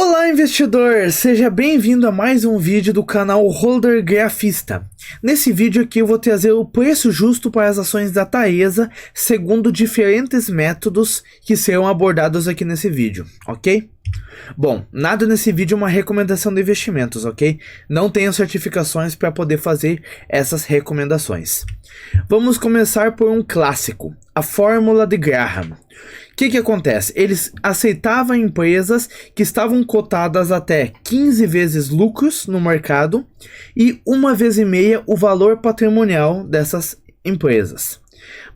Olá, investidor! Seja bem-vindo a mais um vídeo do canal Holder Grafista. Nesse vídeo aqui eu vou trazer o preço justo para as ações da Taesa, segundo diferentes métodos que serão abordados aqui nesse vídeo, ok? Bom, nada nesse vídeo é uma recomendação de investimentos, ok? Não tenho certificações para poder fazer essas recomendações. Vamos começar por um clássico, a fórmula de Graham. O que acontece? Eles aceitavam empresas que estavam cotadas até 15 vezes lucros no mercado e 1,5 vezes o valor patrimonial dessas empresas.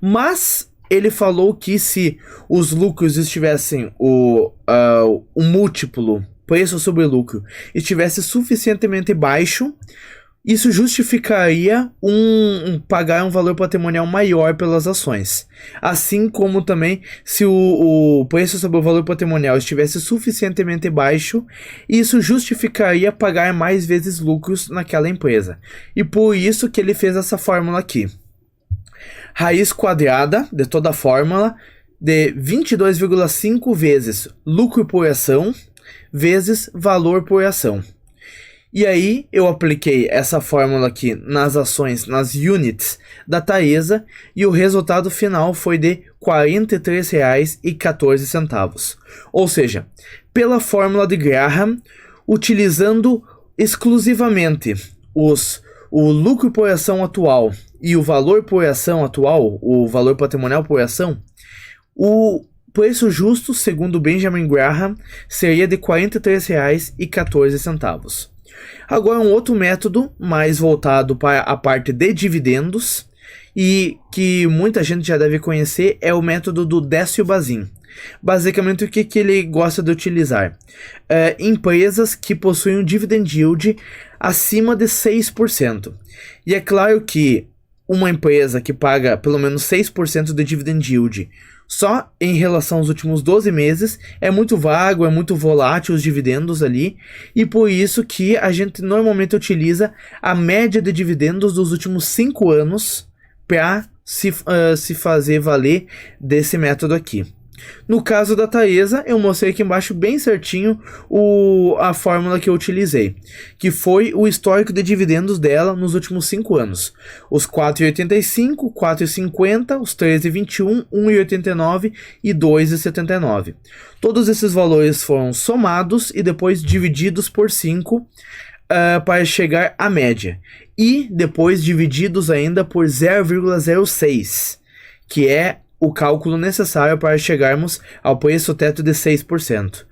Mas ele falou que se os lucros estivessem, o múltiplo, preço sobre lucro, estivesse suficientemente baixo, isso justificaria pagar um valor patrimonial maior pelas ações. Assim como também se o preço sobre o valor patrimonial estivesse suficientemente baixo, isso justificaria pagar mais vezes lucros naquela empresa. E por isso que ele fez essa fórmula aqui. Raiz quadrada de toda a fórmula de 22,5 vezes lucro por ação vezes valor por ação. E aí eu apliquei essa fórmula aqui nas ações, nas units da Taesa, e o resultado final foi de R$ 43,14. Ou seja, pela fórmula de Graham, utilizando exclusivamente o lucro por ação atual e o valor por ação atual, o valor patrimonial por ação, o preço justo, segundo Benjamin Graham, seria de R$ 43,14. Agora um outro método mais voltado para a parte de dividendos e que muita gente já deve conhecer é o método do Décio Bazin. Basicamente o que ele gosta de utilizar? Empresas que possuem um dividend yield acima de 6%. E é claro que uma empresa que paga pelo menos 6% de dividend yield só em relação aos últimos 12 meses é muito vago, é muito volátil os dividendos ali, e por isso que a gente normalmente utiliza a média de dividendos dos últimos 5 anos para se fazer valer desse método aqui. No caso da Taesa, eu mostrei aqui embaixo bem certinho a fórmula que eu utilizei, que foi o histórico de dividendos dela nos últimos 5 anos. Os 4,85, 4,50, os 13,21, 1,89 e 2,79. Todos esses valores foram somados e depois divididos por 5 para chegar à média. E depois divididos ainda por 0,06, que é o cálculo necessário para chegarmos ao preço teto de 6%.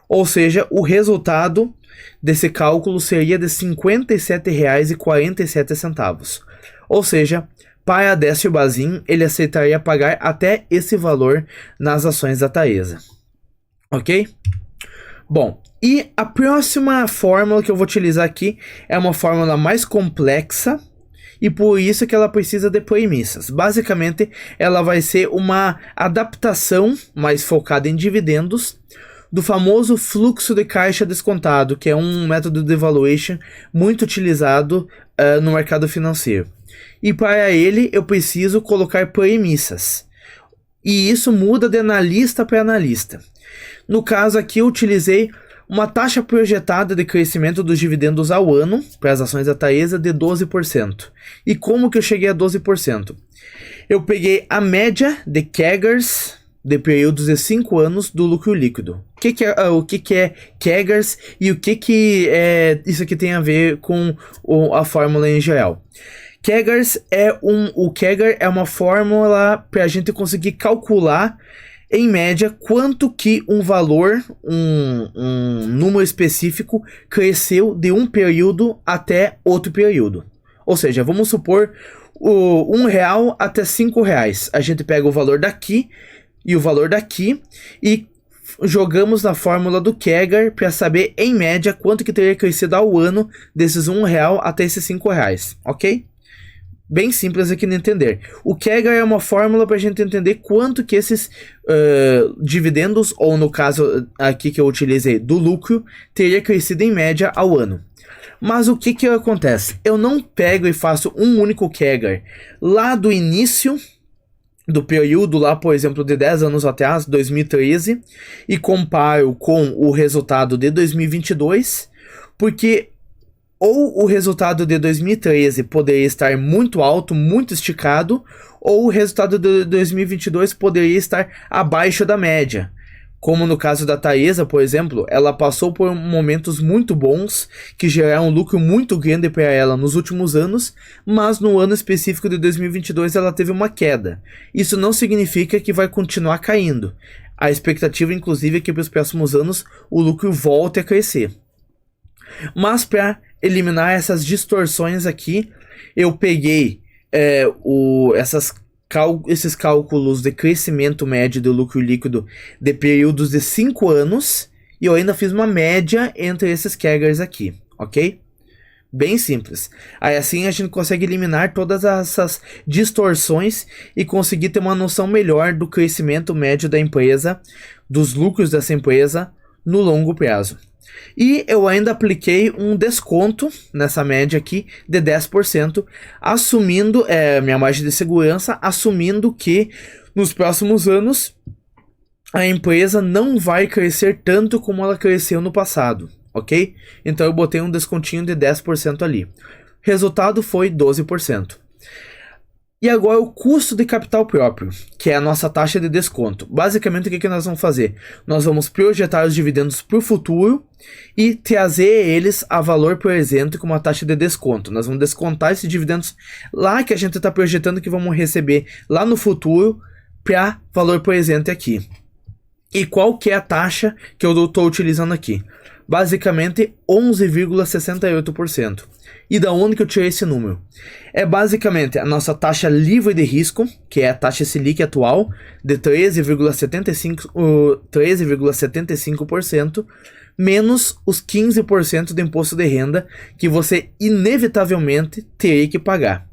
Ou seja, o resultado desse cálculo seria de R$ 57,47. Ou seja, para Décio Bazin, ele aceitaria pagar até esse valor nas ações da Taesa. Ok? Bom, e a próxima fórmula que eu vou utilizar aqui é uma fórmula mais complexa, e por isso que ela precisa de premissas. Basicamente, ela vai ser uma adaptação mais focada em dividendos do famoso fluxo de caixa descontado, que é um método de valuation muito utilizado no mercado financeiro. E para ele, eu preciso colocar premissas. E isso muda de analista para analista. No caso aqui, eu utilizei uma taxa projetada de crescimento dos dividendos ao ano para as ações da Taesa de 12%. E como que eu cheguei a 12%? Eu peguei a média de CAGRs de períodos de 5 anos do lucro líquido. O que é CAGRs e o que isso aqui tem a ver com a fórmula em geral? O CAGR é uma fórmula para a gente conseguir calcular em média, quanto que um valor, um número específico, cresceu de um período até outro período. Ou seja, vamos supor R$1 até R$5. A gente pega o valor daqui e o valor daqui e jogamos na fórmula do CAGR para saber, em média, quanto que teria crescido ao ano desses R$1 até esses R$5, ok? Bem simples aqui de entender. O CAGR é uma fórmula para a gente entender quanto que esses dividendos, ou no caso aqui que eu utilizei, do lucro, teria crescido em média ao ano. Mas o que acontece? Eu não pego e faço um único CAGR lá do início do período lá, por exemplo, de 10 anos atrás, 2013, e comparo com o resultado de 2022, porque ou o resultado de 2013 poderia estar muito alto, muito esticado, ou o resultado de 2022 poderia estar abaixo da média. Como no caso da Taesa, por exemplo, ela passou por momentos muito bons, que geraram um lucro muito grande para ela nos últimos anos, mas no ano específico de 2022 ela teve uma queda. Isso não significa que vai continuar caindo. A expectativa, inclusive, é que para os próximos anos o lucro volte a crescer. Mas para eliminar essas distorções aqui, eu peguei esses cálculos de crescimento médio do lucro líquido de períodos de 5 anos, e eu ainda fiz uma média entre esses CAGRs aqui, ok? Bem simples. Aí assim a gente consegue eliminar todas essas distorções e conseguir ter uma noção melhor do crescimento médio da empresa, dos lucros dessa empresa no longo prazo. E eu ainda apliquei um desconto nessa média aqui de 10%, assumindo minha margem de segurança, assumindo que nos próximos anos a empresa não vai crescer tanto como ela cresceu no passado, ok? Então eu botei um descontinho de 10% ali. Resultado foi 12%. E agora o custo de capital próprio, que é a nossa taxa de desconto. Basicamente, o que nós vamos fazer? Nós vamos projetar os dividendos para o futuro e trazer eles a valor presente com uma taxa de desconto. Nós vamos descontar esses dividendos lá que a gente está projetando que vamos receber lá no futuro para valor presente aqui. E qual que é a taxa que eu estou utilizando aqui? Basicamente 11,68%. E da onde que eu tirei esse número? É basicamente a nossa taxa livre de risco, que é a taxa Selic atual, de 13,75%, menos os 15% de imposto de renda que você inevitavelmente teria que pagar.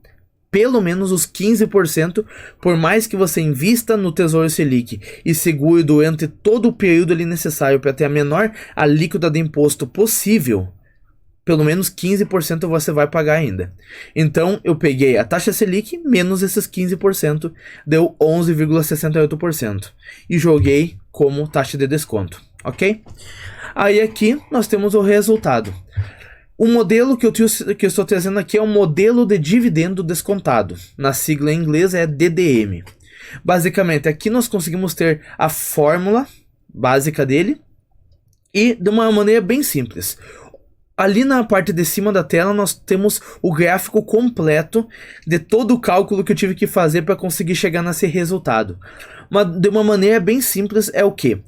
Pelo menos os 15%, por mais que você invista no Tesouro Selic e segure durante todo o período ali necessário para ter a menor alíquota de imposto possível, pelo menos 15% você vai pagar ainda. Então, eu peguei a taxa Selic menos esses 15%, deu 11,68%. E joguei como taxa de desconto, ok? Aí aqui nós temos o resultado. O modelo que eu estou trazendo aqui é o modelo de dividendo descontado. Na sigla em inglês é DDM. Basicamente, aqui nós conseguimos ter a fórmula básica dele e de uma maneira bem simples. Ali na parte de cima da tela nós temos o gráfico completo de todo o cálculo que eu tive que fazer para conseguir chegar nesse resultado. Mas de uma maneira bem simples é o que?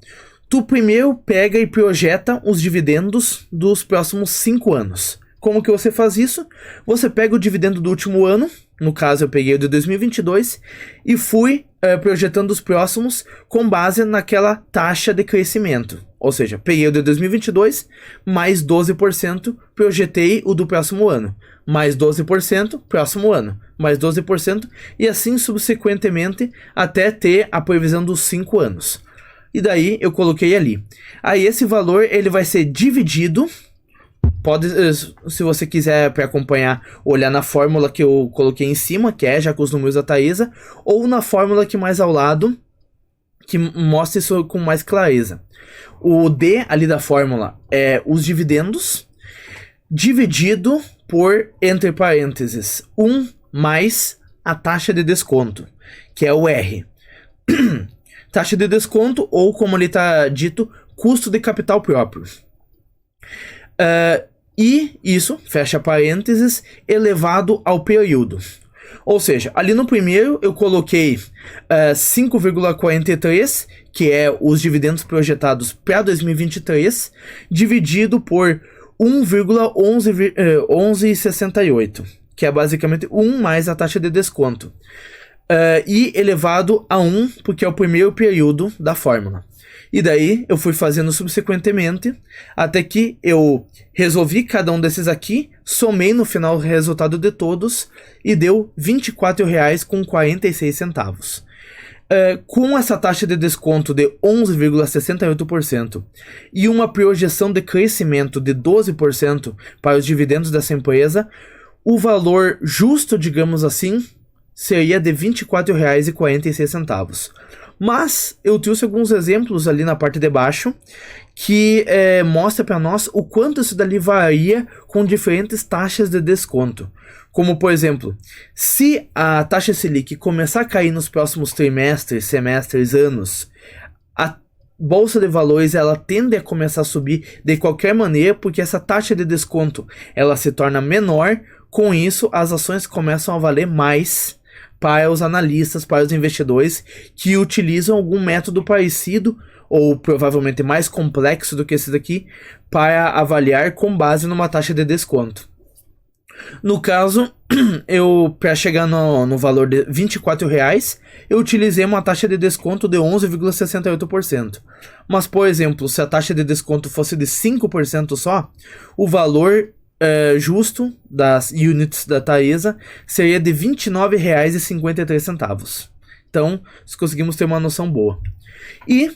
Tu primeiro pega e projeta os dividendos dos próximos 5 anos. Como que você faz isso? Você pega o dividendo do último ano, no caso eu peguei o de 2022, e fui projetando os próximos com base naquela taxa de crescimento. Ou seja, peguei o de 2022, mais 12%, projetei o do próximo ano. Mais 12%, próximo ano. Mais 12%, e assim subsequentemente até ter a previsão dos 5 anos. E daí eu coloquei ali. Aí esse valor ele vai ser dividido. Pode, se você quiser para acompanhar, olhar na fórmula que eu coloquei em cima, que é já com os números da Taesa, ou na fórmula que mais ao lado, que mostra isso com mais clareza. O D ali da fórmula é os dividendos, dividido por, entre parênteses, 1 mais a taxa de desconto, que é o R. Taxa de desconto, ou como ali está dito, custo de capital próprio. E isso, fecha parênteses, elevado ao período. Ou seja, ali no primeiro eu coloquei 5,43, que é os dividendos projetados para 2023, dividido por 1,1168, que é basicamente 1 mais a taxa de desconto. E elevado a 1, porque é o primeiro período da fórmula. E daí eu fui fazendo subsequentemente, até que eu resolvi cada um desses aqui, somei no final o resultado de todos e deu R$ 24,46. Com essa taxa de desconto de 11,68% e uma projeção de crescimento de 12% para os dividendos dessa empresa, o valor justo, digamos assim, seria de R$ 24,46. Mas eu trouxe alguns exemplos ali na parte de baixo que mostra para nós o quanto isso dali varia com diferentes taxas de desconto. Como, por exemplo, se a taxa Selic começar a cair nos próximos trimestres, semestres, anos, a Bolsa de Valores ela tende a começar a subir de qualquer maneira, porque essa taxa de desconto ela se torna menor. Com isso, as ações começam a valer mais para os analistas, para os investidores que utilizam algum método parecido ou provavelmente mais complexo do que esse daqui para avaliar com base numa taxa de desconto. No caso, para chegar no valor de R$ 24,00, eu utilizei uma taxa de desconto de 11,68%. Mas, por exemplo, se a taxa de desconto fosse de 5% só, o valor justo das units da Taesa seria de R$ 29,53. Então, conseguimos ter uma noção boa. E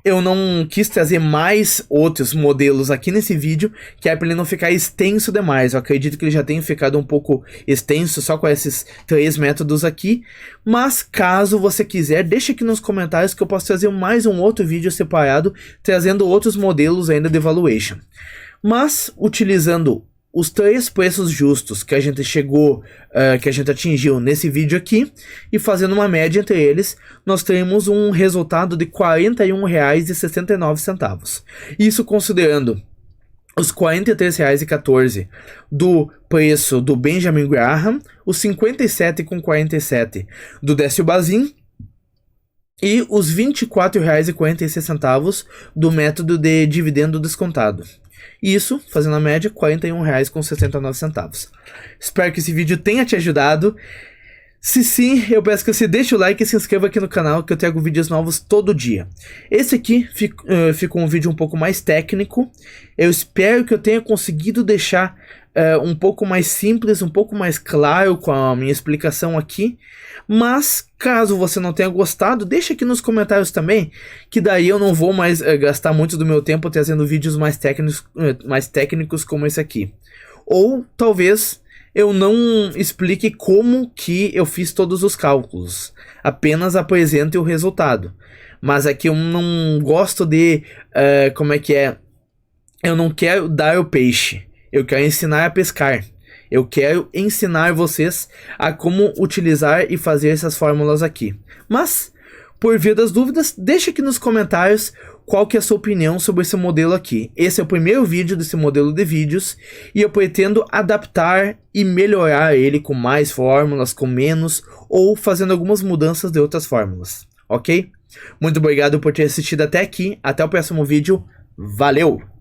eu não quis trazer mais outros modelos aqui nesse vídeo, que é para ele não ficar extenso demais. Eu acredito que ele já tenha ficado um pouco extenso só com esses 3 métodos aqui. Mas caso você quiser, deixa aqui nos comentários que eu posso trazer mais um outro vídeo separado, trazendo outros modelos ainda de valuation. Mas, utilizando os 3 preços justos que a gente atingiu nesse vídeo aqui, e fazendo uma média entre eles, nós teremos um resultado de R$ 41,69. Isso considerando os R$ 43,14 do preço do Benjamin Graham, os R$ 57,47 do Décio Bazin, e os R$ 24,46 do método de dividendo descontado. Isso, fazendo a média, R$ 41,69. Espero que esse vídeo tenha te ajudado. Se sim, eu peço que você deixe o like e se inscreva aqui no canal, que eu trago vídeos novos todo dia. Esse aqui ficou um vídeo um pouco mais técnico. Eu espero que eu tenha conseguido deixar um pouco mais simples, um pouco mais claro com a minha explicação aqui. Mas, caso você não tenha gostado, deixa aqui nos comentários também, que daí eu não vou mais gastar muito do meu tempo trazendo vídeos mais técnicos como esse aqui. Ou, talvez, eu não explique como que eu fiz todos os cálculos, apenas apresente o resultado. Mas aqui eu não gosto de, eu não quero dar o peixe, eu quero ensinar a pescar. Eu quero ensinar vocês a como utilizar e fazer essas fórmulas aqui. Mas, por via das dúvidas, deixa aqui nos comentários qual que é a sua opinião sobre esse modelo aqui. Esse é o primeiro vídeo desse modelo de vídeos e eu pretendo adaptar e melhorar ele com mais fórmulas, com menos, ou fazendo algumas mudanças de outras fórmulas, ok? Muito obrigado por ter assistido até aqui. Até o próximo vídeo. Valeu!